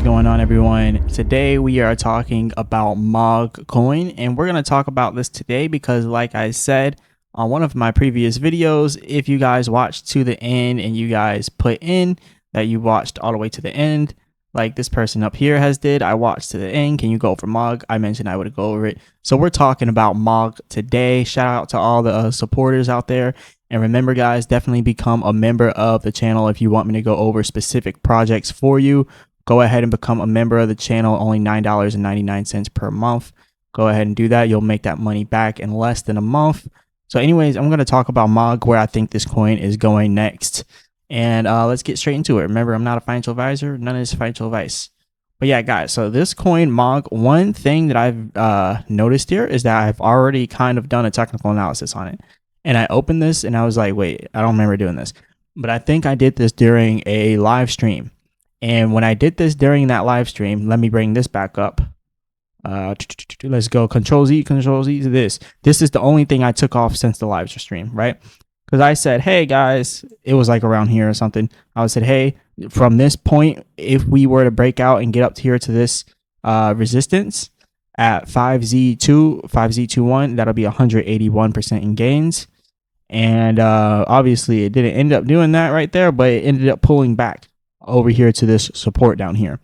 going on, everyone? Today we are talking about MOG coin, and we're going to talk about this today because, like I said on one of my previous videos, if you guys watched to the end and you guys put in that you watched all the way to the end, like this person up here has did, I watched to the end. Can you go for MOG? I mentioned I would go over it. So we're talking about MOG today. Shout out to all the supporters out there. And remember, guys, definitely become a member of the channel if you want me to go over specific projects for you. Go ahead and become a member of the channel, only $9.99 per month. Go ahead and do that. You'll make that money back in less than a month. So anyways, I'm going to talk about MOG, where I think this coin is going next. And let's get straight into it. Remember, I'm not a financial advisor. None of this is financial advice. But yeah, guys, so this coin, MOG, one thing that I've noticed here is that I've already kind of done a technical analysis on it. And I opened this and I was like, wait, I don't remember doing this. But I think I did this during a live stream. And when I did this during that live stream, let me bring this back up. Let's go Control Z to this. This is the only thing I took off since the live stream, right? Because I said, hey guys, it was like around here or something. I said, hey, from this point, if we were to break out and get up here to this resistance at 5Z21, that'll be 181% in gains. And obviously it didn't end up doing that right there, but it ended up pulling back over here to this support down here.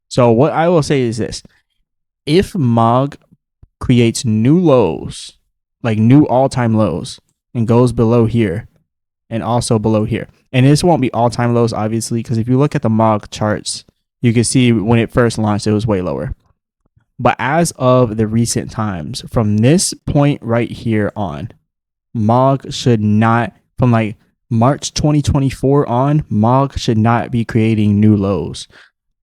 So what I will say is this: if MOG creates new lows, like new all-time lows, and goes below here and also below here, and this won't be all-time lows obviously, because if you look at the MOG charts, you can see when it first launched it was way lower. But as of the recent times, from this point right here on, MOG should not, from like March 2024 on, MOG should not be creating new lows.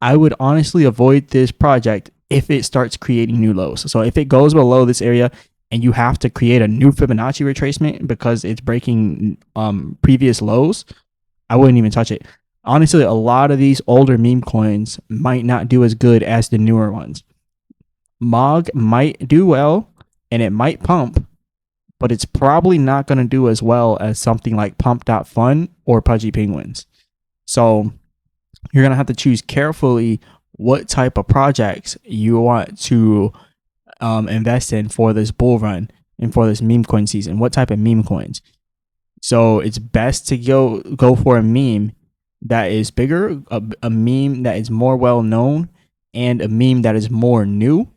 I would honestly avoid this project if it starts creating new lows. So if it goes below this area and you have to create a new Fibonacci retracement because it's breaking previous lows, I wouldn't even touch it. Honestly, a lot of these older meme coins might not do as good as the newer ones. MOG might do well and it might pump, but it's probably not going to do as well as something like pump.fun or Pudgy Penguins. So you're going to have to choose carefully what type of projects you want to invest in for this bull run and for this meme coin season. What type of meme coins? So it's best to go for a meme that is bigger, a meme that is more well known, and a meme that is more new,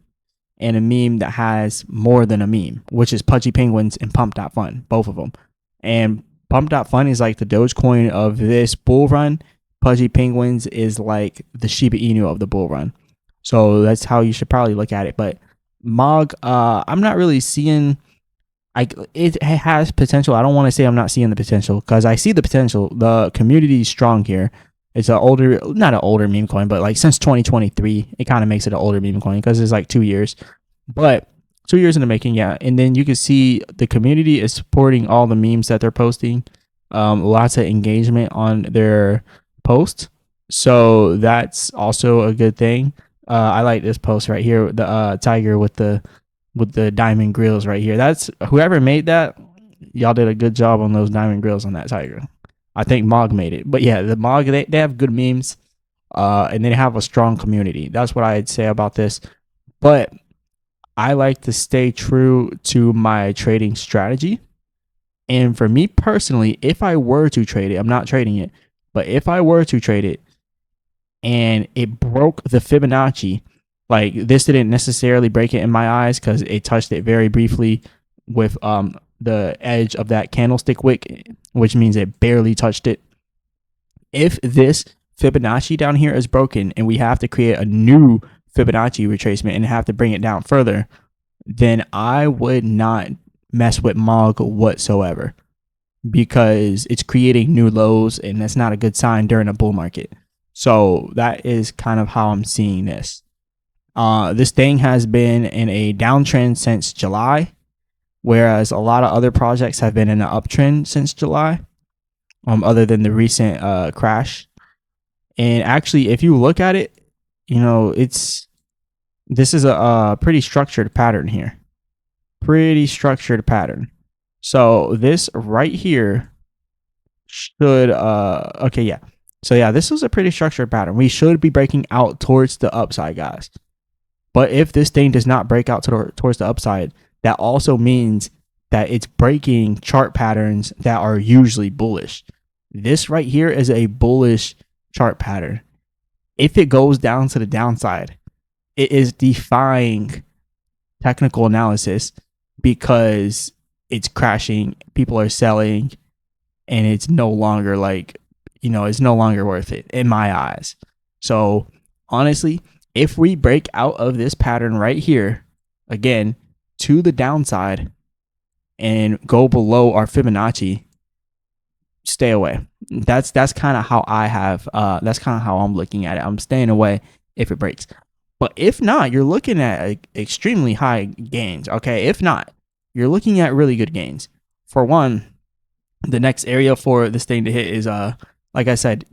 and a meme that has more than a meme, which is Pudgy Penguins and pump.fun, both of them. And pump.fun is like the Dogecoin of this bull run. Pudgy Penguins is like the Shiba Inu of the bull run. So that's how you should probably look at it. But MOG, I'm not really seeing, it has potential. I don't want to say I'm not seeing the potential, because I see the potential. The community is strong here. It's not an older meme coin, but like since 2023, it kind of makes it an older meme coin because it's like 2 years. But 2 years in the making, yeah. And then you can see the community is supporting all the memes that they're posting. Lots of engagement on their posts, so that's also a good thing. I like this post right here, the tiger with the diamond grills right here. That's whoever made that. Y'all did a good job on those diamond grills on that tiger. I think MOG made it. But yeah, the MOG, they have good memes, and they have a strong community. That's what I'd say about this. But I like to stay true to my trading strategy. And for me personally, if I were to trade it, I'm not trading it, but if I were to trade it and it broke the Fibonacci, like this didn't necessarily break it in my eyes because it touched it very briefly with the edge of that candlestick wick, which means it barely touched it. If this Fibonacci down here is broken and we have to create a new Fibonacci retracement and have to bring it down further, then I would not mess with MOG whatsoever, because it's creating new lows and that's not a good sign during a bull market. So that is kind of how I'm seeing this. This thing has been in a downtrend since July, whereas a lot of other projects have been in an uptrend since July, other than the recent crash. And actually, if you look at it, you know, this is a pretty structured pattern here. Pretty structured pattern. So this right here should okay, yeah. So yeah, this was a pretty structured pattern. We should be breaking out towards the upside, guys. But if this thing does not break out towards the upside, that also means that it's breaking chart patterns that are usually bullish. This right here is a bullish chart pattern. If it goes down to the downside, it is defying technical analysis because it's crashing, people are selling, and it's no longer it's no longer worth it in my eyes. So honestly, if we break out of this pattern right here, again, to the downside and go below our Fibonacci, stay away. That's kind of how that's kind of how I'm looking at it. I'm staying away if it breaks. But if not, you're looking at extremely high gains. Okay, if not, you're looking at really good gains. For one, the next area for this thing to hit is like I said,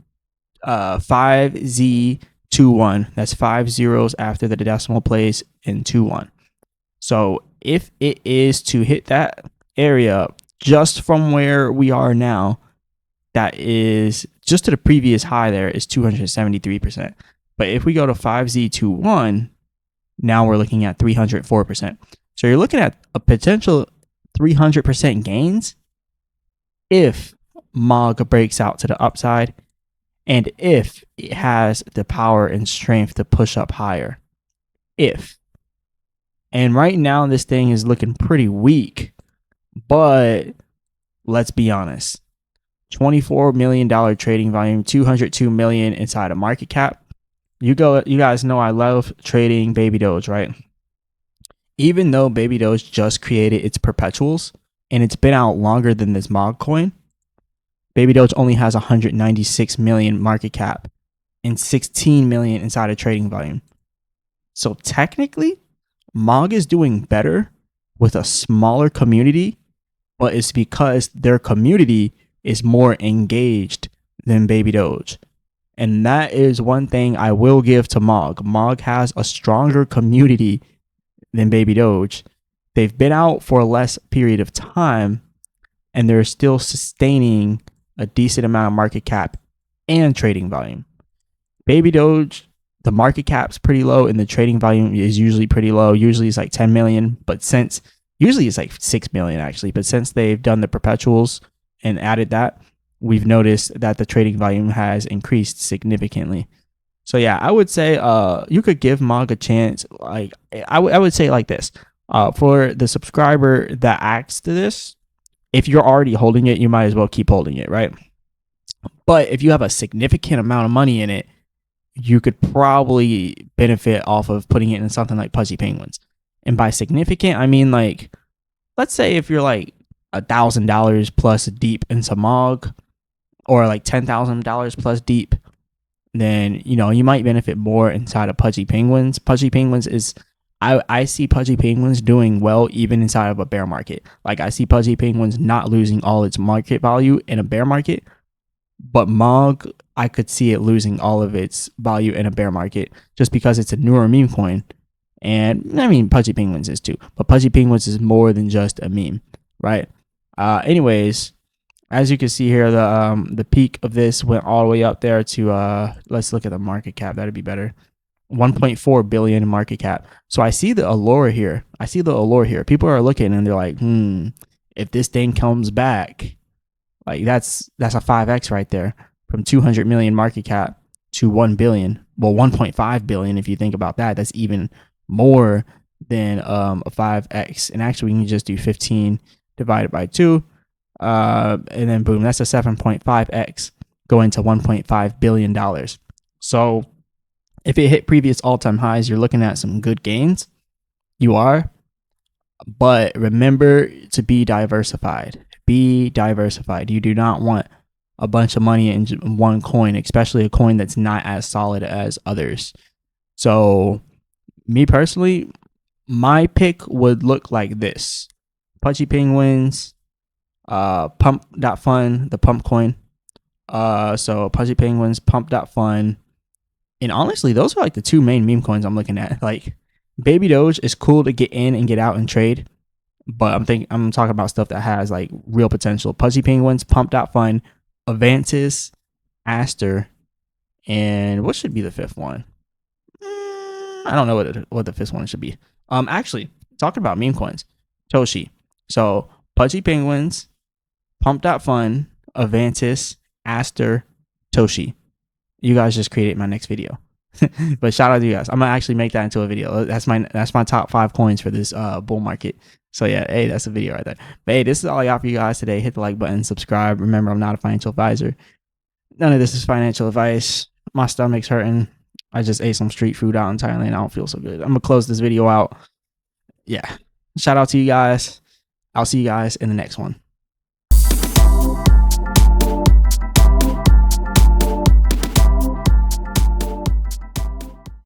5Z21. That's 5 zeros after the decimal place and 21. So if it is to hit that area just from where we are now, that is just to the previous high there is 273%. But if we go to 5Z21, now we're looking at 304%. So you're looking at a potential 300% gains if MOG breaks out to the upside and if it has the power and strength to push up higher. And right now this thing is looking pretty weak, but let's be honest. $24 million trading volume, 202 million inside a market cap. You guys know I love trading Baby Doge, right? Even though Baby Doge just created its perpetuals and it's been out longer than this MOG coin, Baby Doge only has 196 million market cap and 16 million inside of trading volume. So technically, MOG is doing better with a smaller community, but it's because their community is more engaged than Baby Doge. And that is one thing I will give to MOG. MOG has a stronger community than Baby Doge. They've been out for a less period of time, and they're still sustaining a decent amount of market cap and trading volume. Baby Doge, the market cap's pretty low and the trading volume is usually pretty low. Usually it's like 10 million, but usually it's like 6 million actually. But since they've done the perpetuals and added that, we've noticed that the trading volume has increased significantly. So yeah, I would say you could give MOG a chance. Like I would say like this. For the subscriber that acts to this, if you're already holding it, you might as well keep holding it, right? But if you have a significant amount of money in it, you could probably benefit off of putting it in something like Pudgy Penguins. And by significant, I mean like, let's say if you're like $1,000 plus deep into MOG, or like $10,000 plus deep, then you might benefit more inside of Pudgy Penguins. Pudgy Penguins is, I see Pudgy Penguins doing well even inside of a bear market. Like I see Pudgy Penguins not losing all its market value in a bear market, but MOG, I could see it losing all of its value in a bear market just because it's a newer meme coin. And I mean, Pudgy Penguins is too, but Pudgy Penguins is more than just a meme, right? Anyways, as you can see here, the peak of this went all the way up there to let's look at the market cap. That'd be better. 1.4 billion market cap. So I see the allure here. People are looking and they're like, if this thing comes back, like that's a 5x right there, from 200 million market cap to 1 billion. Well, 1.5 billion if you think about that. That's even more than a 5x. And actually, we can just do 15 divided by 2. And then boom, that's a 7.5x going to $1.5 billion. So if it hit previous all-time highs, you're looking at some good gains. You are. But remember to be diversified. Be diversified. You do not want a bunch of money in one coin, especially a coin that's not as solid as others. So me personally, my pick would look like this. Pudgy Penguins, pump.fun, the pump coin. So Pudgy Penguins, pump.fun. And honestly, those are like the two main meme coins I'm looking at. Like Baby Doge is cool to get in and get out and trade, but I'm talking about stuff that has like real potential. Pudgy Penguins, pump.fun, Avantis, Aster, And what should be the fifth one? I don't know what the fifth one should be. Actually, talking about meme coins, Toshi. So Pudgy Penguins, pump.fun, Avantis, Aster, Toshi. You guys just created my next video. But shout out to you guys. I'm gonna actually make that into a video. That's my top 5 coins for this bull market. So yeah, hey, that's a video right there. But hey, this is all I got for you guys today. Hit the like button, subscribe. Remember, I'm not a financial advisor. None of this is financial advice. My stomach's hurting. I just ate some street food out in Thailand. I don't feel so good. I'm gonna close this video out. Yeah. Shout out to you guys. I'll see you guys in the next one.